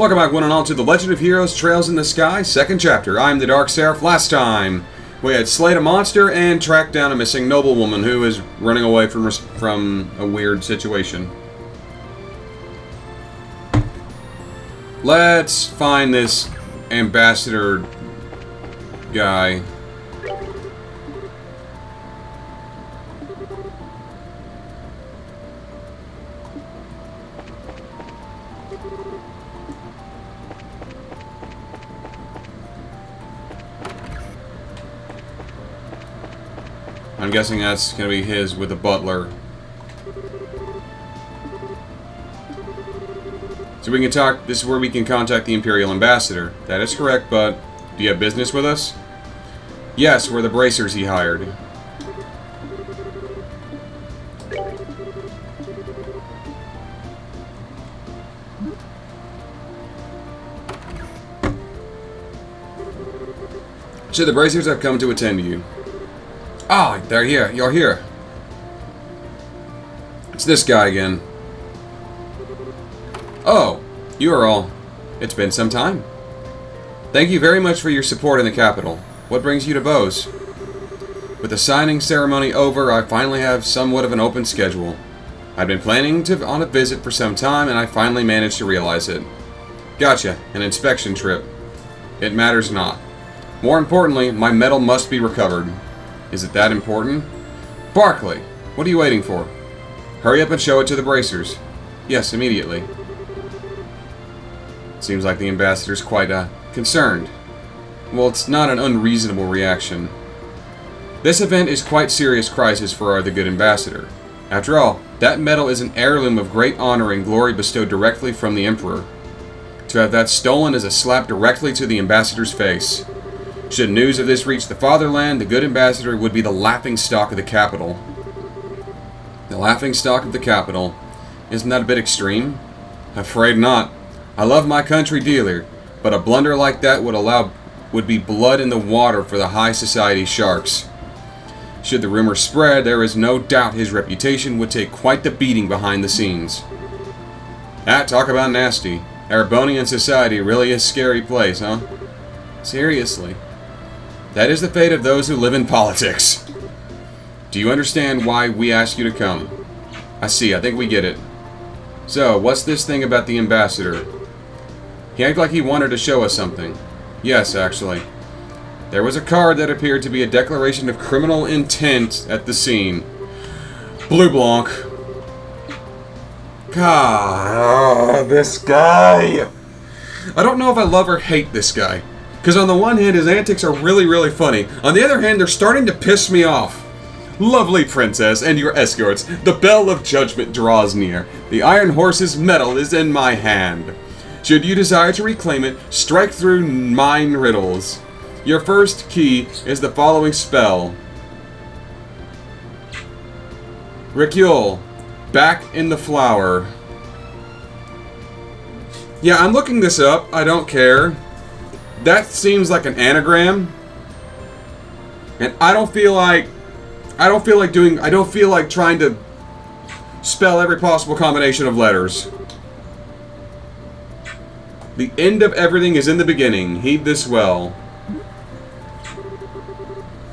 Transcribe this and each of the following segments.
Welcome back, one and all, to The Legend of Heroes Trails in the Sky, second chapter. I'm the TheDarkSeraph. Last time, we had slayed a monster and tracked down a missing noblewoman who is running away from a weird situation. Let's find this Ambassador guy. I'm guessing that's going to be his with the butler. So we can talk, this is where we can contact the Imperial Ambassador. That is correct, but do you have business with us? Yes, we're the bracers he hired. So the bracers have come to attend to you. Ah, they're here. You're here. It's this guy again. Oh, you are all. It's been some time. Thank you very much for your support in the capital. What brings you to Bose? With the signing ceremony over, I finally have somewhat of an open schedule. I've been planning on a visit for some time, and I finally managed to realize it. Gotcha, an inspection trip. It matters not. More importantly, my medal must be recovered. Is it that important? Barclay, what are you waiting for? Hurry up and show it to the bracers. Yes, immediately. Seems like the ambassador's quite concerned. Well, it's not an unreasonable reaction. This event is quite serious crisis for the good ambassador. After all, that medal is an heirloom of great honor and glory bestowed directly from the Emperor. To have that stolen is a slap directly to the ambassador's face. Should news of this reach the fatherland, the good ambassador would be the laughingstock of the capital. The laughingstock of the capital. Isn't that a bit extreme? Afraid not. I love my country dearly, but a blunder like that would be blood in the water for the high society sharks. Should the rumor spread, there is no doubt his reputation would take quite the beating behind the scenes. Talk about nasty. Erebonian society really is a scary place, huh? Seriously. That is the fate of those who live in politics. Do you understand why we asked you to come? I see, I think we get it. So, what's this thing about the ambassador? He acted like he wanted to show us something. Yes, actually. There was a card that appeared to be a declaration of criminal intent at the scene. Blue Blanc. God, this guy. I don't know if I love or hate this guy. Because on the one hand, his antics are really, really funny. On the other hand, they're starting to piss me off. Lovely princess and your escorts, the bell of judgment draws near. The Iron Horse's medal is in my hand. Should you desire to reclaim it, strike through mine riddles. Your first key is the following spell. Ricule, back in the flower. Yeah, I'm looking this up. I don't care. That seems like an anagram, and I don't feel like trying to spell every possible combination of letters. The end of everything is in the beginning. Heed this well.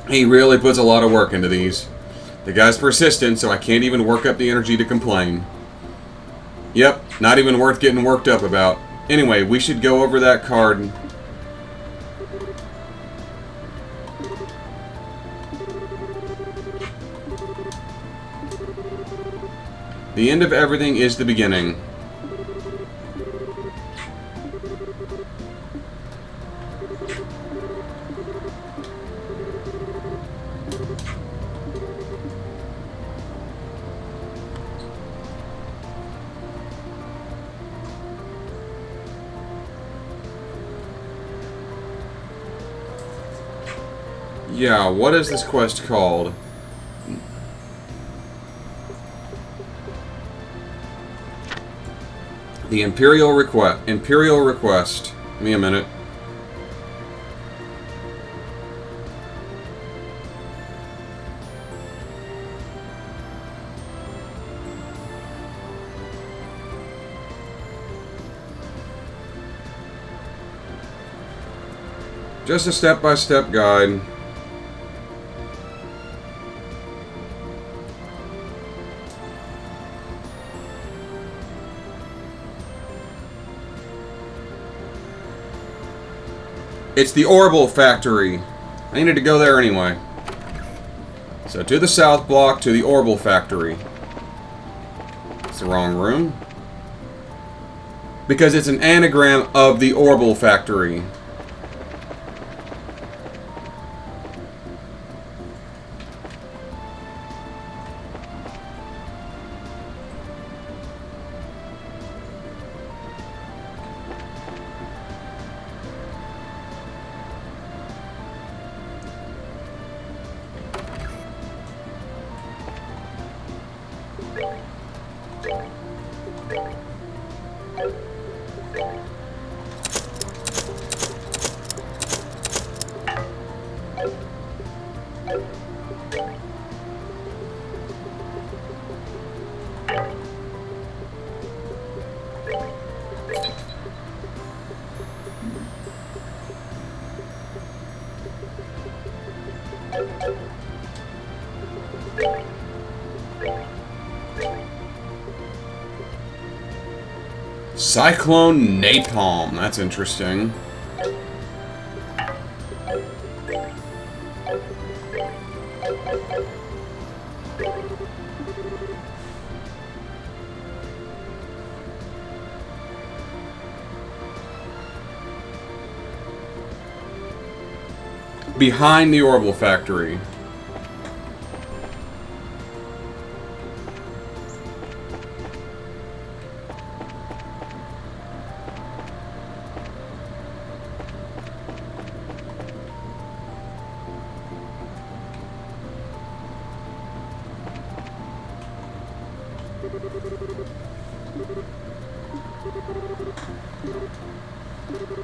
He really puts a lot of work into these. The guy's persistent, so I can't even work up the energy to complain. Yep, not even worth getting worked up about. Anyway, we should go over that card. The end of everything is the beginning. Yeah, what is this quest called? The Imperial Request. Give me a minute. Just a step-by-step guide. It's the Orbital Factory. I needed to go there anyway. So to the south block, to the Orbital Factory. It's the wrong room. Because it's an anagram of the Orbital Factory. Cyclone Napalm. That's interesting. Behind the Orbital Factory.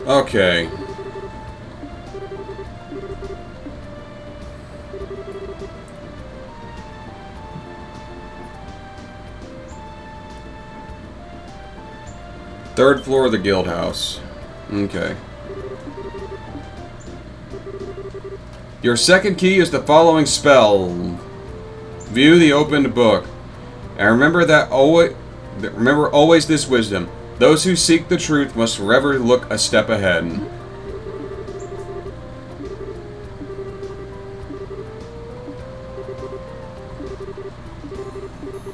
Okay. Third floor of the guild house. Okay. Your second key is the following spell. View the opened book. And remember always this wisdom. Those who seek the truth must forever look a step ahead.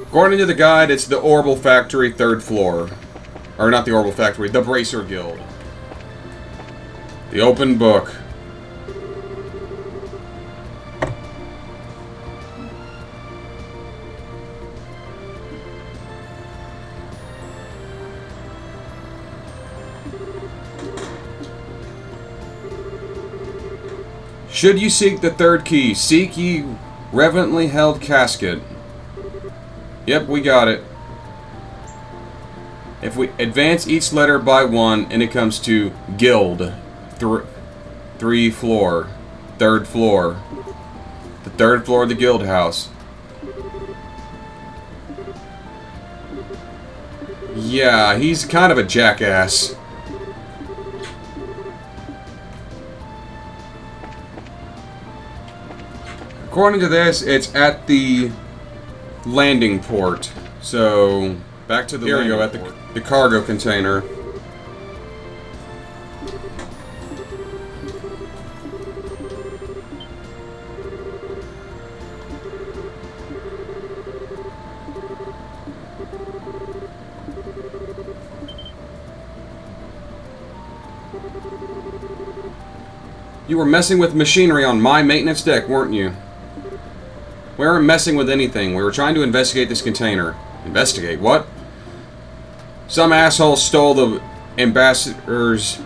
According to the guide, it's the Orbital Factory, third floor. Or not the Orbital Factory, the Bracer Guild. The open book. Should you seek the third key, seek ye reverently held casket. Yep, we got it. If we advance each letter by one, and it comes to guild, third floor. The third floor of the guild house. Yeah, he's kind of a jackass. According to this, it's at the landing port. So, back to the here we go, at the cargo container. You were messing with machinery on my maintenance deck, weren't you? We weren't messing with anything. We were trying to investigate this container. Investigate? What? Some asshole stole the ambassador's...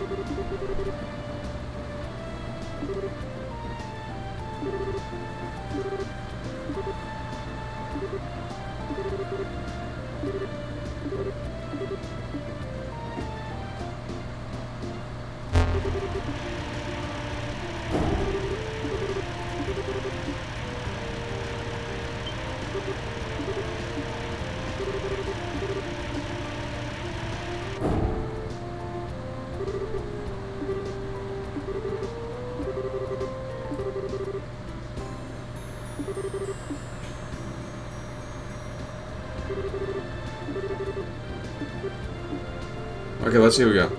Okay, let's see what we got.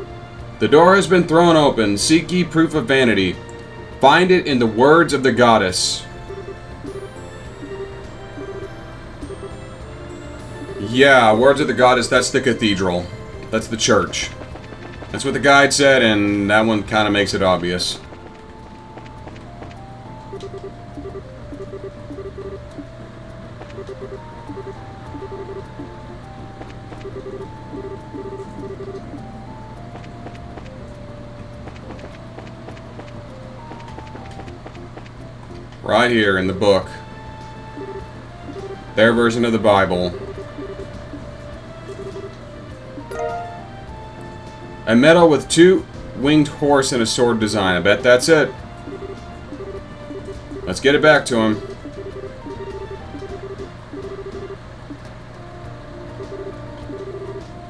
The door has been thrown open. Seek ye proof of vanity. Find it in the words of the goddess. Yeah, words of the goddess, that's the cathedral. That's the church. That's what the guide said, and that one kind of makes it obvious. Right here in the book. Their version of the Bible. A medal with 2 winged horse and a sword design. I bet that's it. Let's get it back to him.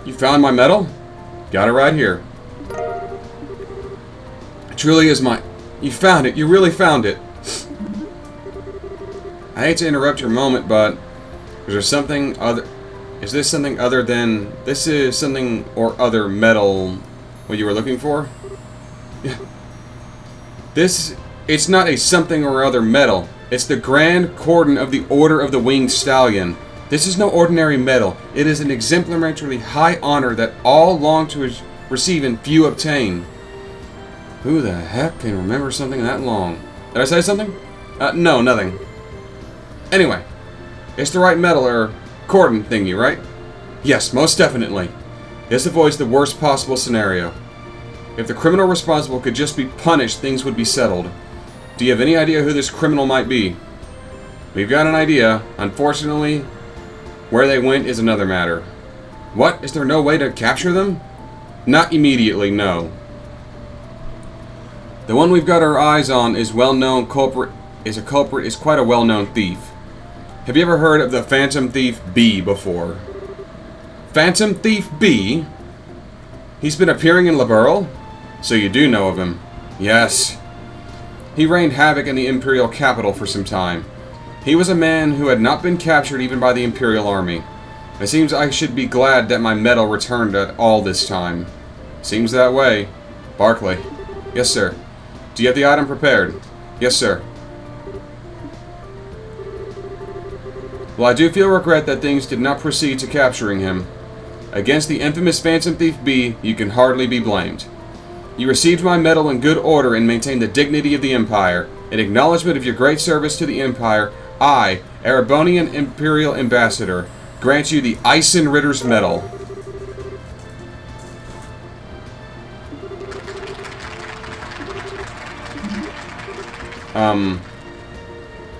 You found my medal? Got it right here. It truly is my... You found it. You really found it. I hate to interrupt your moment, but is there something other... Is this something other than... This is something or other metal what you were looking for? Yeah. This... It's not a something or other metal. It's the Grand Cordon of the Order of the Winged Stallion. This is no ordinary medal. It is an exemplarily high honor that all long to receive and few obtain. Who the heck can remember something that long? Did I say something? No, nothing. Anyway, it's the right medal or cordon thingy, right? Yes, most definitely. This avoids the worst possible scenario. If the criminal responsible could just be punished, things would be settled. Do you have any idea who this criminal might be? We've got an idea. Unfortunately, where they went is another matter. What? Is there no way to capture them? Not immediately, no. The one we've got our eyes on is well-known culprit. Is quite a well-known thief. Have you ever heard of the Phantom Thief B before? Phantom Thief B? He's been appearing in Liberl? So you do know of him. Yes. He reigned havoc in the Imperial capital for some time. He was a man who had not been captured even by the Imperial army. It seems I should be glad that my medal returned at all this time. Seems that way. Barclay. Yes, sir. Do you have the item prepared? Yes, sir. Well, I do feel regret that things did not proceed to capturing him. Against the infamous Phantom Thief B, you can hardly be blamed. You received my medal in good order and maintained the dignity of the Empire. In acknowledgement of your great service to the Empire, I, Erebonian Imperial Ambassador, grant you the Eisenritter's Medal.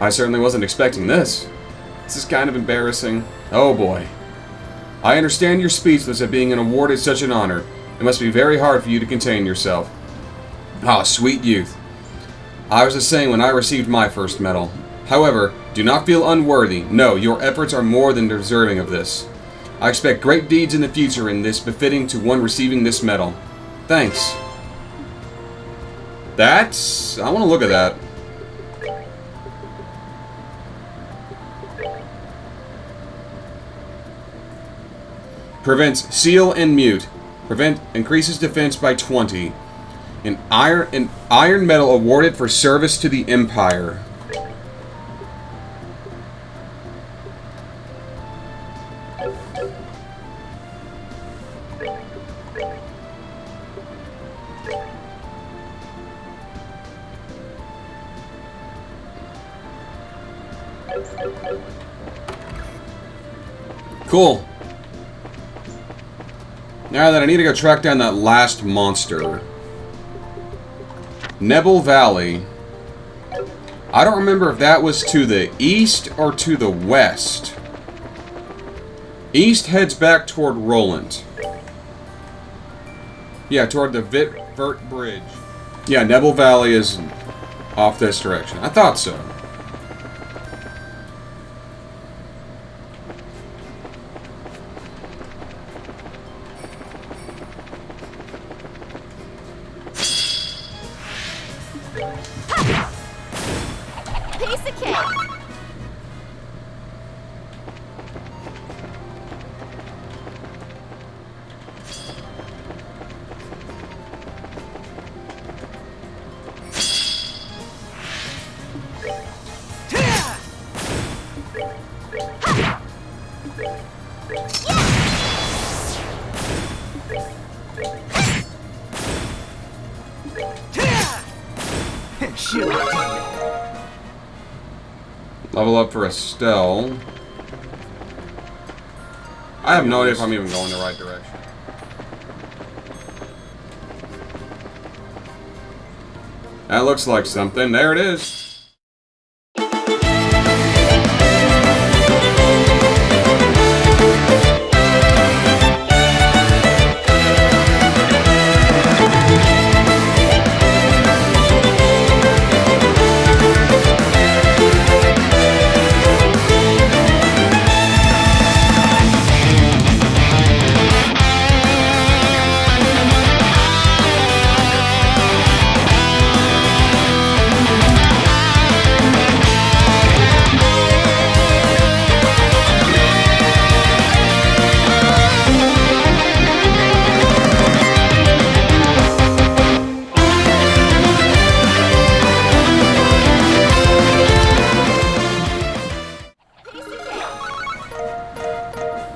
I certainly wasn't expecting this. This is kind of embarrassing. Oh boy. I understand you're speechless at being awarded such an honor. It must be very hard for you to contain yourself. Ah, sweet youth. I was the same when I received my first medal. However, do not feel unworthy. No, your efforts are more than deserving of this. I expect great deeds in the future in this befitting to one receiving this medal. Thanks. That's... I want to look at that. Prevents seal and mute. Increases defense by 20. An iron medal awarded for service to the Empire. Cool. Now that I need to go track down that last monster. Nebel Valley. I don't remember if that was to the east or to the west. East heads back toward Roland. Yeah, toward the Vert Bridge. Yeah, Nebel Valley is off this direction. I thought so. Piece of cake. Level up for Estelle. I have no idea if I'm even going the right direction. That looks like something. There it is.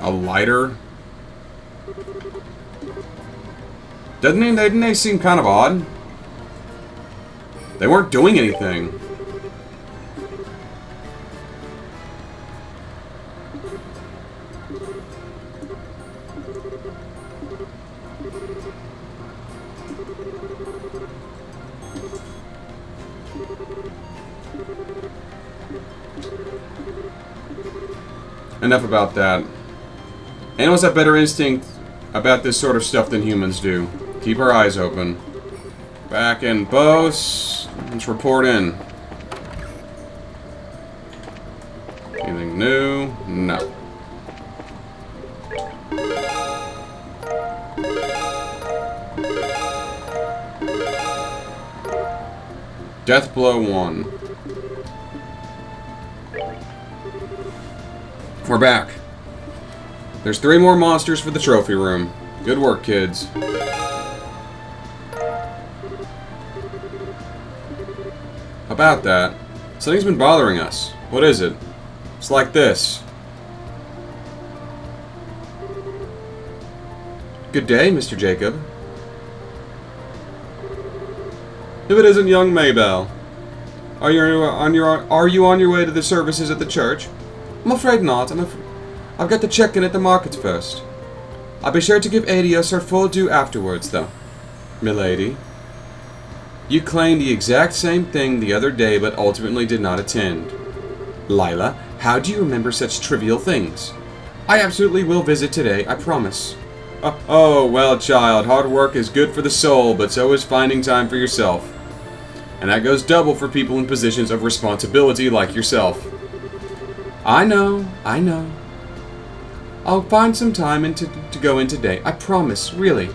A lighter? Didn't they seem kind of odd? They weren't doing anything. Enough about that. Animals have better instinct about this sort of stuff than humans do. Keep our eyes open. Back in Bose. Let's report in. Anything new? No. Death Blow 1. We're back. There's 3 more monsters for the trophy room. Good work, kids. About that, something's been bothering us. What is it? It's like this. Good day, Mr. Jacob. If it isn't young Maybell. Are you on your way to the services at the church? I'm afraid not. I've got to check in at the market first. I'll be sure to give Adios her full due afterwards, though. Milady. You claimed the exact same thing the other day, but ultimately did not attend. Lila, how do you remember such trivial things? I absolutely will visit today, I promise. Oh, well, child, hard work is good for the soul, but so is finding time for yourself. And that goes double for people in positions of responsibility like yourself. I know. I'll find some time to go in today. I promise, really.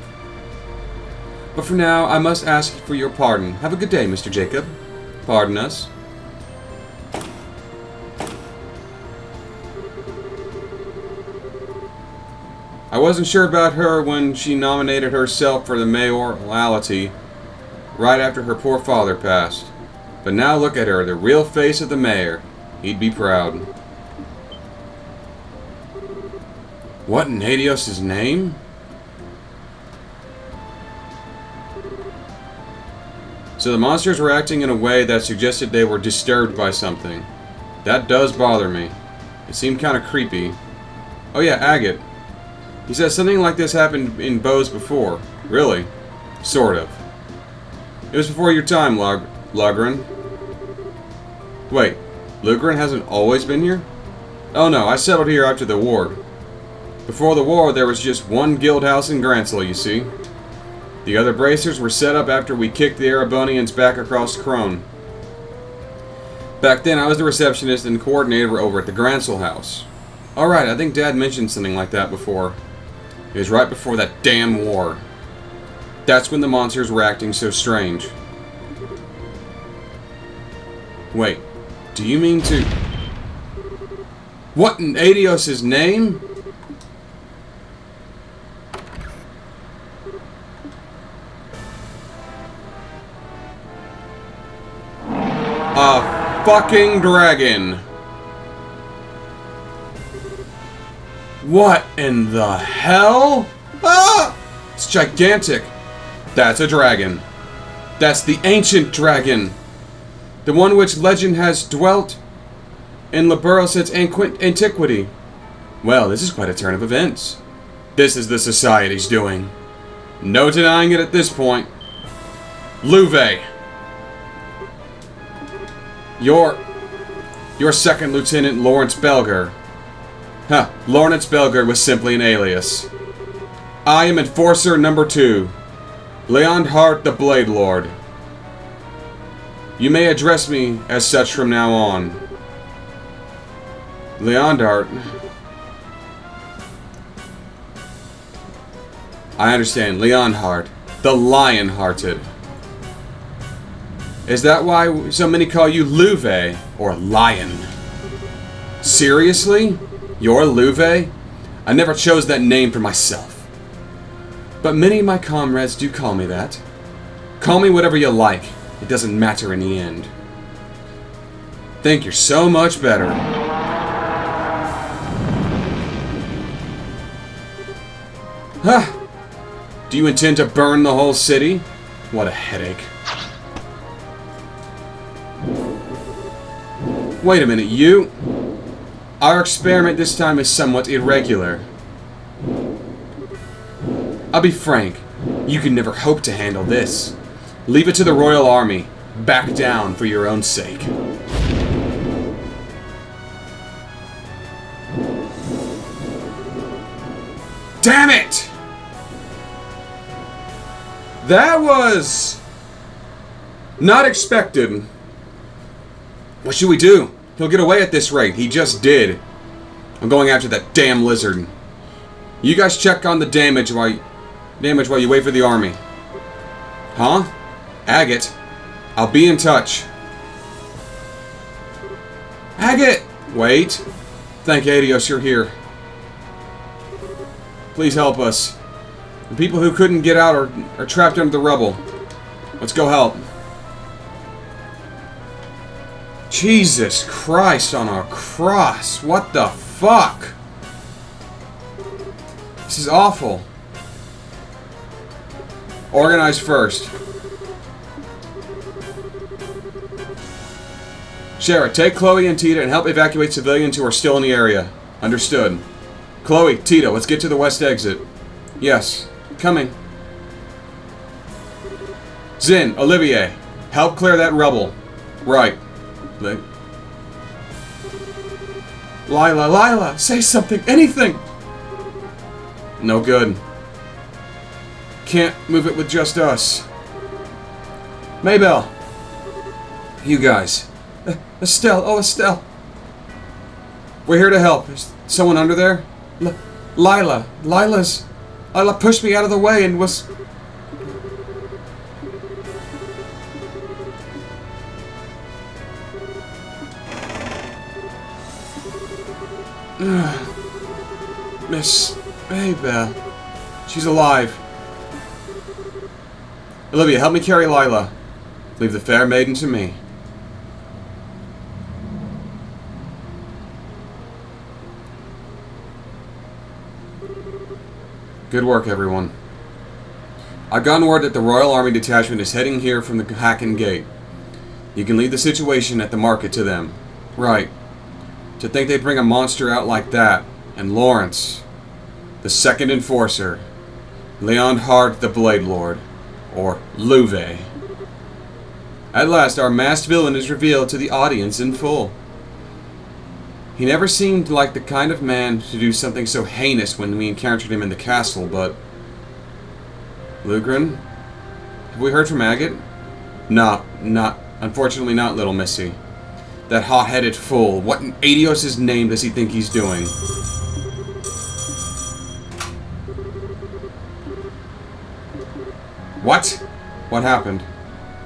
But for now, I must ask for your pardon. Have a good day, Mr. Jacob. Pardon us. I wasn't sure about her when she nominated herself for the mayoralty right after her poor father passed. But now look at her, the real face of the mayor. He'd be proud. What in Adios' name? So the monsters were acting in a way that suggested they were disturbed by something. That does bother me. It seemed kind of creepy. Oh yeah, Agate. He says something like this happened in Bose before. Really? Sort of. It was before your time, Lugren. Wait, Lugren hasn't always been here? Oh no, I settled here after the war. Before the war, there was just one guild house in Gransel, you see. The other bracers were set up after we kicked the Erebonians back across Krone. Back then, I was the receptionist and coordinator over at the Gransel house. Alright, I think Dad mentioned something like that before. It was right before that damn war. That's when the monsters were acting so strange. Wait, do you mean to... What in Adios' name? A fucking dragon. What in the hell? Ah! It's gigantic. That's a dragon. That's the ancient dragon. The one which legend has dwelt in Liberos since antiquity. Well, this is quite a turn of events. This is the Society's doing. No denying it at this point. Louve. Your second Lieutenant Lawrence Belger. Huh, Lawrence Belger was simply an alias. I am Enforcer Number 2, Leonhardt the Blade Lord. You may address me as such from now on. Leonhardt. I understand, Leonhardt, the Lion-Hearted. Is that why so many call you Louve, or Lion? Seriously? You're Louve? I never chose that name for myself. But many of my comrades do call me that. Call me whatever you like. It doesn't matter in the end. Think you're so much better. Huh? Do you intend to burn the whole city? What a headache. Wait a minute, you? Our experiment this time is somewhat irregular. I'll be frank, you can never hope to handle this. Leave it to the Royal Army. Back down for your own sake. Damn it! That was not expected. What should we do? He'll get away at this rate. He just did. I'm going after that damn lizard. You guys check on the damage while you wait for the army. Huh? Agate? I'll be in touch. Agate! Wait. Thank Adios you're here. Please help us. The people who couldn't get out are trapped under the rubble. Let's go help. Jesus Christ on a cross. What the fuck? This is awful. Organize first. Shara, take Chloe and Tita and help evacuate civilians who are still in the area. Understood. Chloe, Tita, let's get to the west exit. Yes. Coming. Zin, Olivier, help clear that rubble. Right. Lila, say something, anything! No good. Can't move it with just us. Maybell. You guys. Estelle. We're here to help. Is someone under there? Lila pushed me out of the way and was... Miss Maybell. She's alive. Olivia, help me carry Lila. Leave the fair maiden to me. Good work, everyone. I've gotten word that the Royal Army detachment is heading here from the Hacken Gate. You can leave the situation at the market to them. Right. To think they'd bring a monster out like that. And Lawrence, the second enforcer, Leonhardt the Blade Lord, or Louve. At last, our masked villain is revealed to the audience in full. He never seemed like the kind of man to do something so heinous when we encountered him in the castle, but... Lugren? Have we heard from Agate? Unfortunately not, little missy. That hot-headed fool. What in Adios' name does he think he's doing? What? What happened?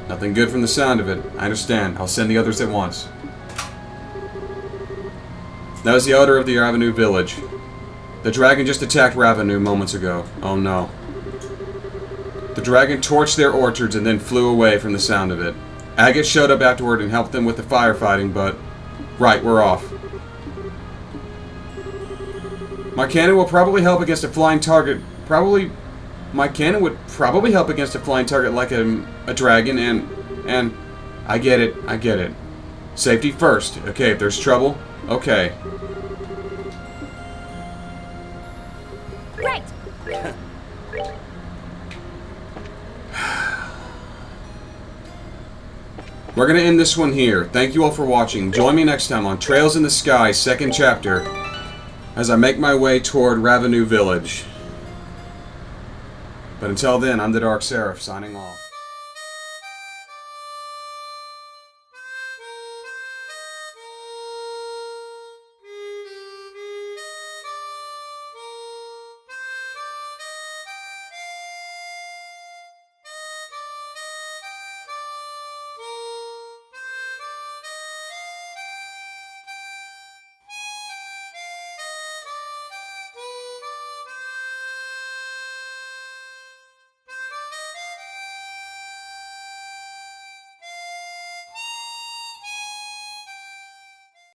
Nothing good from the sound of it. I understand. I'll send the others at once. That was the odor of the Ravenou village. The dragon just attacked Ravenou moments ago. Oh no. The dragon torched their orchards and then flew away from the sound of it. Agate showed up afterward and helped them with the firefighting, but... Right, we're off. My cannon will probably help against a flying target. My cannon would probably help against a flying target like a dragon, and... I get it. Safety first. Okay, if there's trouble. Okay. Right. We're going to end this one here. Thank you all for watching. Join me next time on Trails in the Sky, 2nd chapter, as I make my way toward Ravenue Village. But until then, I'm the Dark Seraph, signing off.